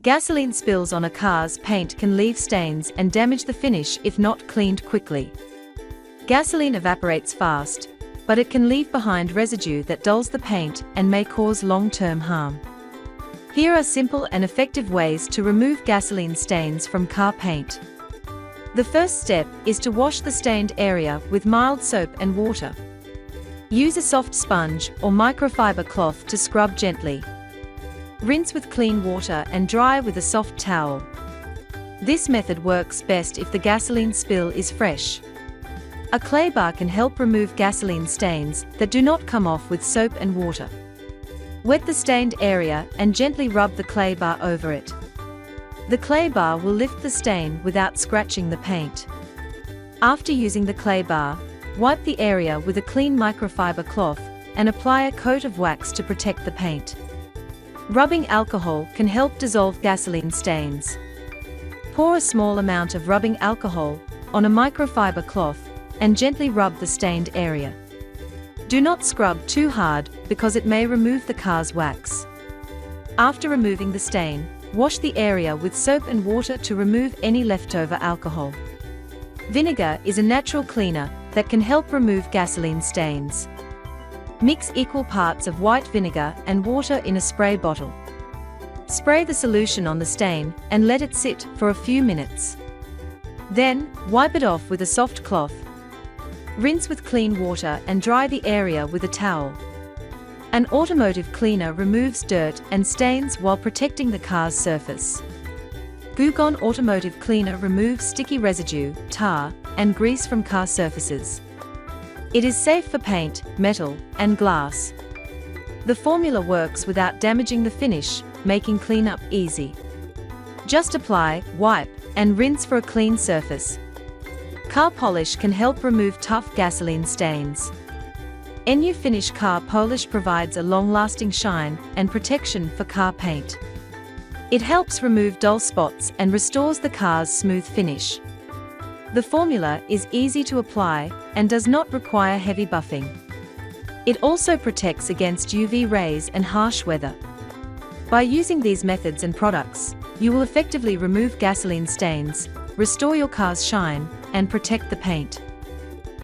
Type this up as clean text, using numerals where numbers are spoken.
Gasoline spills on a car's paint can leave stains and damage the finish if not cleaned quickly. Gasoline evaporates fast, but it can leave behind residue that dulls the paint and may cause long-term harm. Here are simple and effective ways to remove gasoline stains from car paint. The first step is to wash the stained area with mild soap and water. Use a soft sponge or microfiber cloth to scrub gently. Rinse with clean water and dry with a soft towel. This method works best if the gasoline spill is fresh. A clay bar can help remove gasoline stains that do not come off with soap and water. Wet the stained area and gently rub the clay bar over it. The clay bar will lift the stain without scratching the paint. After using the clay bar, wipe the area with a clean microfiber cloth and apply a coat of wax to protect the paint. Rubbing alcohol can help dissolve gasoline stains. Pour a small amount of rubbing alcohol on a microfiber cloth and gently rub the stained area. Do not scrub too hard because it may remove the car's wax. After removing the stain, wash the area with soap and water to remove any leftover alcohol. Vinegar is a natural cleaner that can help remove gasoline stains. Mix equal parts of white vinegar and water in a spray bottle. Spray the solution on the stain and let it sit for a few minutes. Then, wipe it off with a soft cloth. Rinse with clean water and dry the area with a towel. An automotive cleaner removes dirt and stains while protecting the car's surface. Goo-Gone Automotive Cleaner removes sticky residue, tar, and grease from car surfaces. It is safe for paint, metal, and glass. The formula works without damaging the finish, making cleanup easy. Just apply, wipe, and rinse for a clean surface. Car polish can help remove tough gasoline stains. NU Finish Car Polish provides a long-lasting shine and protection for car paint. It helps remove dull spots and restores the car's smooth finish. The formula is easy to apply and does not require heavy buffing. It also protects against UV rays and harsh weather. By using these methods and products, you will effectively remove gasoline stains, restore your car's shine, and protect the paint.